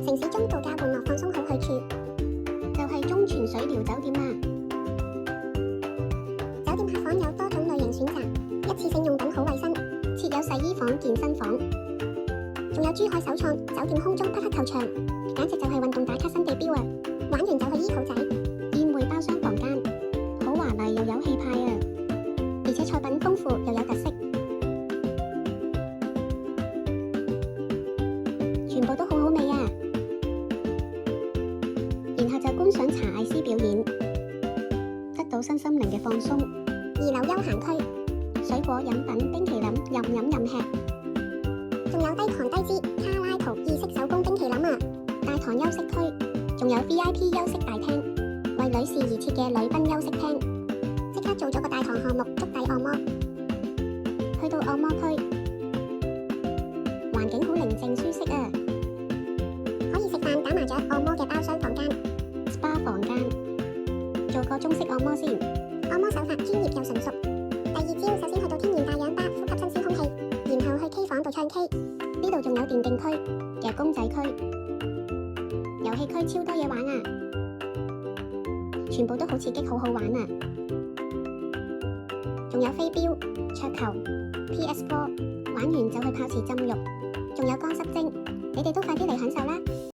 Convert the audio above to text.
城市中度假玩樂放鬆好去處，就係中泉水療酒店啦。酒店客房有多種類型選擇，一次性用品好衛生，設有洗衣房、健身房，仲有珠海首創酒店空中匹克球場，簡直就係運動打卡新地標啊！玩完就去醫肚仔，宴會包廂房間，好華麗又有氣派啊！而且菜品豐富又有特色，全部都好好味啊！然後就觀賞茶藝師表演，得到身心靈嘅放鬆。二樓休閒區，水果飲品、冰淇淋任飲任吃，仲有低糖低脂卡拉圖意式手工冰淇淋啊！大堂休息區，仲有 VIP 休息大廳，為女士而設嘅女賓休息廳，即刻做咗個大堂項目足底按摩。去到按摩區，環境好寧靜舒適啊！可以食飯打麻雀按摩嘅包廂房間。SPA 房間，做個中式按摩先，按摩手法專業又純熟。第二朝首先去到天然大氧吧呼吸新鮮空氣，然後去 K 房度唱 K。呢度仲有電競區、夾公仔區、遊戲區，超多嘢玩啊！全部都好刺激，好好玩啊！仲有飛鏢、桌球、PS4， 玩完就去泡池浸浴，仲有乾濕蒸，你哋都快啲嚟享受啦！